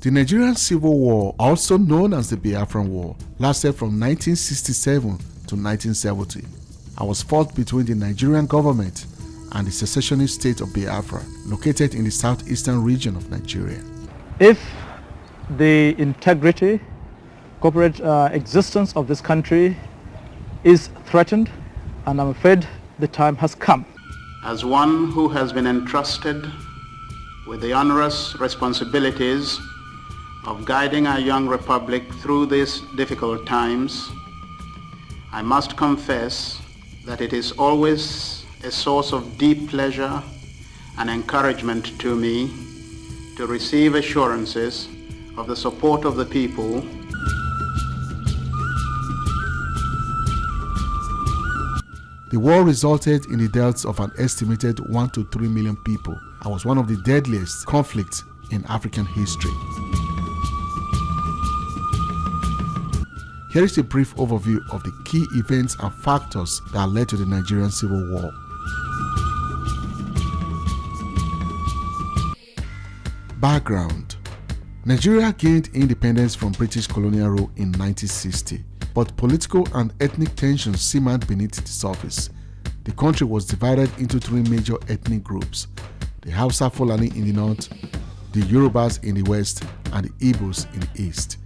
The Nigerian Civil War, also known as the Biafran War, lasted from 1967 to 1970 and was fought between the Nigerian government and the secessionist state of Biafra, located in the southeastern region of Nigeria. If the integrity, corporate existence of this country is threatened, and I'm afraid the time has come. As one who has been entrusted with the onerous responsibilities of guiding our young republic through these difficult times, I must confess that it is always a source of deep pleasure and encouragement to me to receive assurances of the support of the people. The war resulted in the deaths of an estimated 1 to 3 million people and was one of the deadliest conflicts in African history. Here is a brief overview of the key events and factors that led to the Nigerian Civil War. Background: Nigeria gained independence from British colonial rule in 1960, but political and ethnic tensions simmered beneath the surface. The country was divided into three major ethnic groups: the Hausa Fulani in the north, the Yorubas in the west, and the Igbos in the east.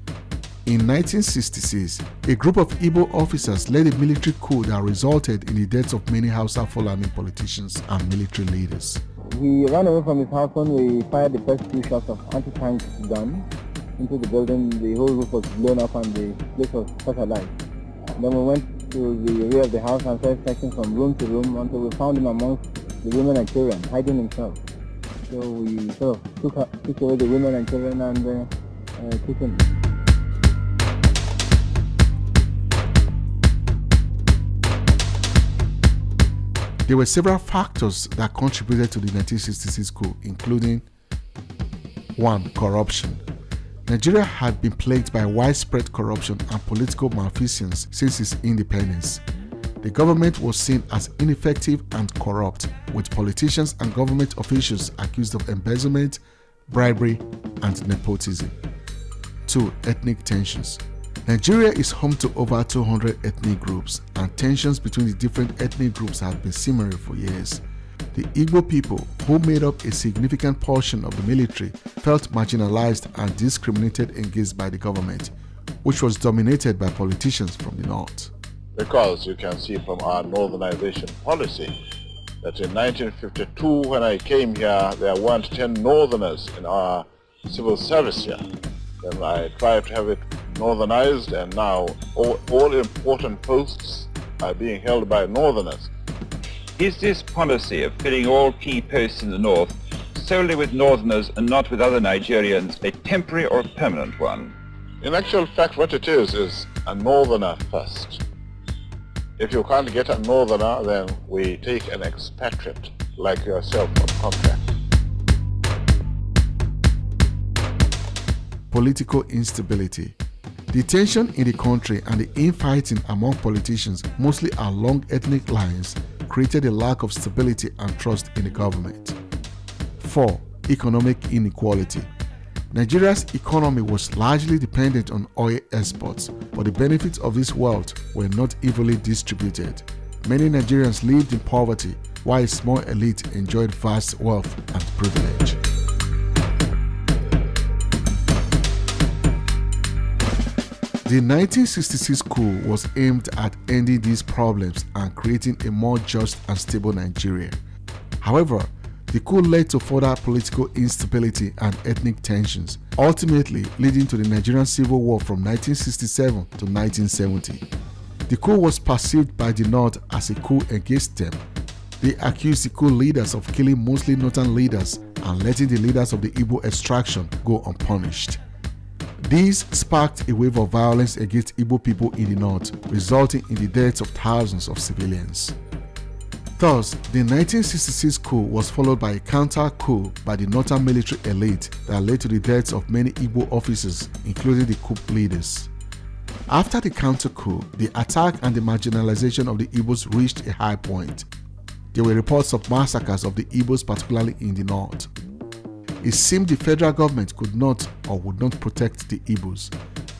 In 1966, a group of Igbo officers led a military coup that resulted in the deaths of many Hausa Fulani politicians and military leaders. He ran away from his house when we fired the first two shots of anti-tank gun into the building. The whole roof was blown up and the place was set alight. Then we went to the rear of the house and started searching from room to room until we found him amongst the women and children, hiding himself. So we sort of took away the women and children and took him. There were several factors that contributed to the 1966 coup, including 1. Corruption. Nigeria had been plagued by widespread corruption and political malfeasance since its independence. The government was seen as ineffective and corrupt, with politicians and government officials accused of embezzlement, bribery, and nepotism. 2. Ethnic tensions. Nigeria is home to over 200 ethnic groups, and tensions between the different ethnic groups have been simmering for years. The Igbo people, who made up a significant portion of the military, felt marginalized and discriminated against by the government, which was dominated by politicians from the north. Because you can see from our northernization policy that in 1952, when I came here, there weren't 10 northerners in our civil service here. Then I tried to have it northernized, and now all important posts are being held by northerners. Is this policy of filling all key posts in the north solely with northerners and not with other Nigerians a temporary or permanent one? In actual fact, what it is a northerner first. If you can't get a northerner, then we take an expatriate like yourself on contract. Political instability. The tension in the country and the infighting among politicians, mostly along ethnic lines, created a lack of stability and trust in the government. 4. Economic inequality. Nigeria's economy was largely dependent on oil exports, but the benefits of this wealth were not evenly distributed. Many Nigerians lived in poverty, while a small elite enjoyed vast wealth and privilege. The 1966 coup was aimed at ending these problems and creating a more just and stable Nigeria. However, the coup led to further political instability and ethnic tensions, ultimately leading to the Nigerian Civil War from 1967 to 1970. The coup was perceived by the North as a coup against them. They accused the coup leaders of killing mostly northern leaders and letting the leaders of the Igbo extraction go unpunished. This sparked a wave of violence against Igbo people in the north, resulting in the deaths of thousands of civilians. Thus, the 1966 coup was followed by a counter-coup by the northern military elite that led to the deaths of many Igbo officers, including the coup leaders. After the counter-coup, the attack and the marginalization of the Igbos reached a high point. There were reports of massacres of the Igbos, particularly in the north. It seemed the federal government could not or would not protect the Igbos.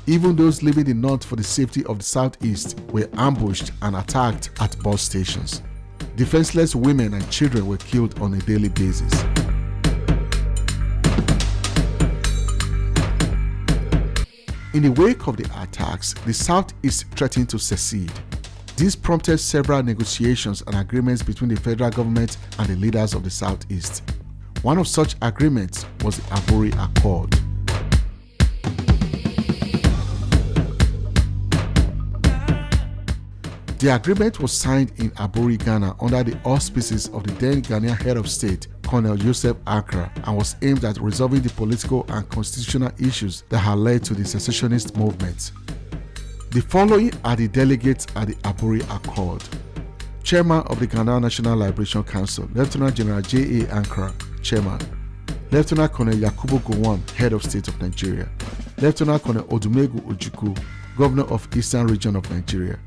Even those leaving the north for the safety of the southeast were ambushed and attacked at bus stations. Defenseless women and children were killed on a daily basis. In the wake of the attacks, the southeast threatened to secede. This prompted several negotiations and agreements between the federal government and the leaders of the southeast. One of such agreements was the Aburi Accord. The agreement was signed in Aburi, Ghana under the auspices of the then Ghanaian head of state, Colonel Joseph Accra, and was aimed at resolving the political and constitutional issues that had led to the secessionist movement. The following are the delegates at the Aburi Accord. Chairman of the Ghana National Liberation Council, Lieutenant General J.A. Ankara, Chairman. Lieutenant Colonel Yakubu Gowon, Head of State of Nigeria. Lieutenant Colonel Odumegu Ojukwu, Governor of Eastern Region of Nigeria.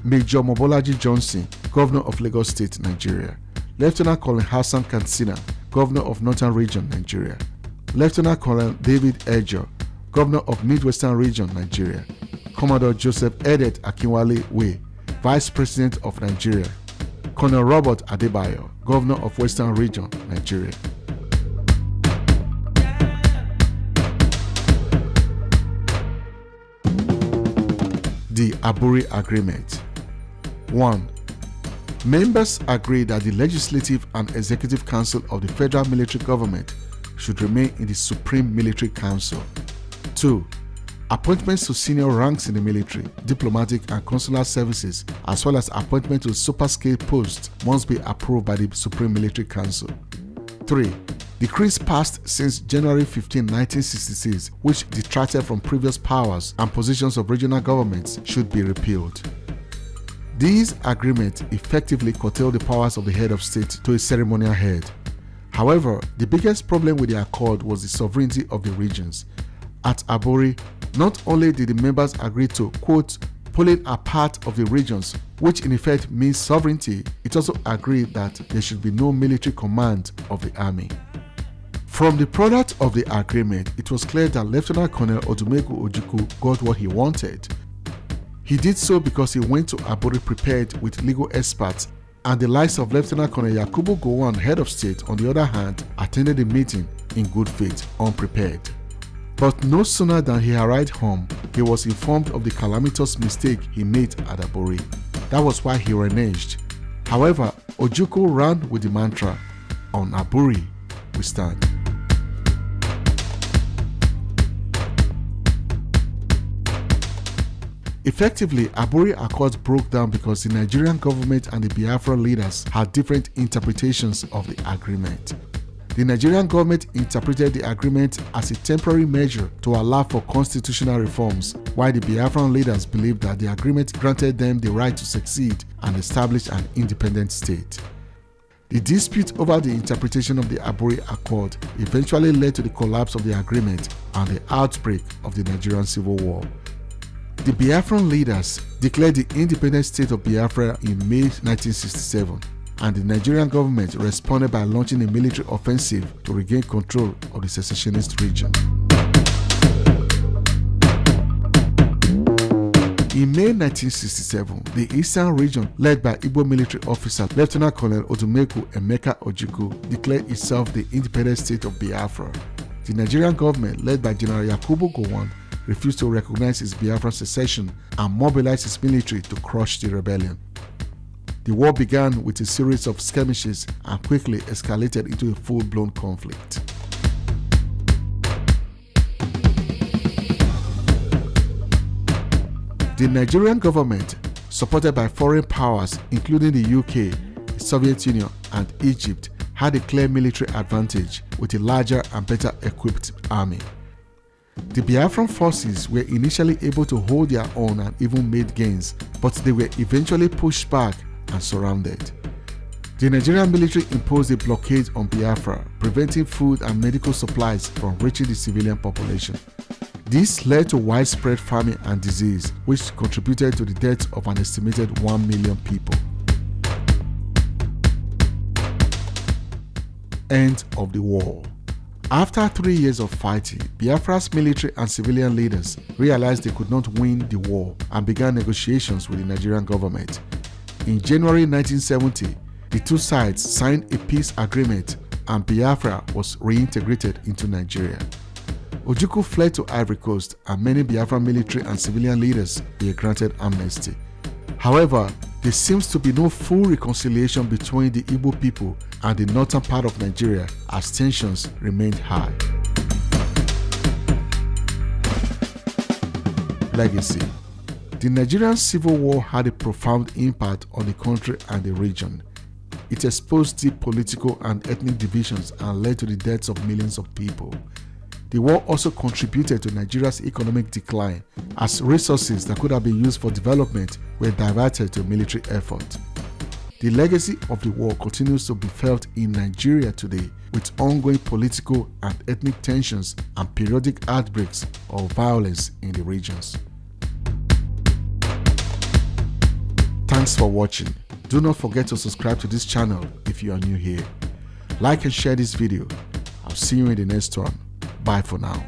Major Mobolaji Johnson, Governor of Lagos State, Nigeria. Lieutenant Colonel Hassan Katsina, Governor of Northern Region, Nigeria. Lieutenant Colonel David Ejo, Governor of Midwestern Region, Nigeria. Commodore Joseph Edet Akinwale Way, Vice President of Nigeria. Colonel Robert Adebayo, Governor of Western Region, Nigeria. The Aburi Agreement. 1. Members agreed that the Legislative and Executive Council of the Federal Military Government should remain in the Supreme Military Council. 2. Appointments to senior ranks in the military, diplomatic and consular services, as well as appointment to super-scale posts must be approved by the Supreme Military Council. 3. Decrees passed since January 15, 1966, which detracted from previous powers and positions of regional governments, should be repealed. These agreements effectively curtailed the powers of the head of state to a ceremonial head. However, the biggest problem with the accord was the sovereignty of the regions. At Aburi, not only did the members agree to, quote, pulling apart of the regions, which in effect means sovereignty, it also agreed that there should be no military command of the army. From the product of the agreement, it was clear that Lieutenant Colonel Odumegu Ojukwu got what he wanted. He did so because he went to Aburi prepared with legal experts, and the likes of Lieutenant Colonel Yakubu Gowon, head of state, on the other hand, attended the meeting in good faith, unprepared. But no sooner than he arrived home, he was informed of the calamitous mistake he made at Aburi. That was why he reneged. However, Ojukwu ran with the mantra, "On Aburi we stand." Effectively, Aburi Accords broke down because the Nigerian government and the Biafran leaders had different interpretations of the agreement. The Nigerian government interpreted the agreement as a temporary measure to allow for constitutional reforms, while the Biafran leaders believed that the agreement granted them the right to succeed and establish an independent state. The dispute over the interpretation of the Aburi Accord eventually led to the collapse of the agreement and the outbreak of the Nigerian Civil War. The Biafran leaders declared the independent state of Biafra in May 1967, and the Nigerian government responded by launching a military offensive to regain control of the secessionist region. In May 1967, the Eastern region, led by Igbo military officer Lieutenant Colonel Odumegu Emeka Ojukwu, declared itself the independent state of Biafra. The Nigerian government, led by General Yakubu Gowon, refused to recognize its Biafran secession and mobilized its military to crush the rebellion. The war began with a series of skirmishes and quickly escalated into a full-blown conflict. The Nigerian government, supported by foreign powers including the UK, the Soviet Union, and Egypt, had a clear military advantage with a larger and better equipped army. The Biafran forces were initially able to hold their own and even made gains, but they were eventually pushed back and surrounded. The Nigerian military imposed a blockade on Biafra, preventing food and medical supplies from reaching the civilian population. This led to widespread famine and disease, which contributed to the death of an estimated 1 million people. End of the war. After 3 years of fighting, Biafra's military and civilian leaders realized they could not win the war and began negotiations with the Nigerian government. In January 1970, the two sides signed a peace agreement and Biafra was reintegrated into Nigeria. Ojukwu fled to Ivory Coast and many Biafran military and civilian leaders were granted amnesty. However, there seems to be no full reconciliation between the Igbo people and the northern part of Nigeria as tensions remained high. Legacy. The Nigerian Civil War had a profound impact on the country and the region. It exposed deep political and ethnic divisions and led to the deaths of millions of people. The war also contributed to Nigeria's economic decline as resources that could have been used for development were diverted to military effort. The legacy of the war continues to be felt in Nigeria today with ongoing political and ethnic tensions and periodic outbreaks of violence in the regions. Thanks for watching. Do not forget to subscribe to this channel if you are new here. Like and share this video. I'll see you in the next one. Bye for now.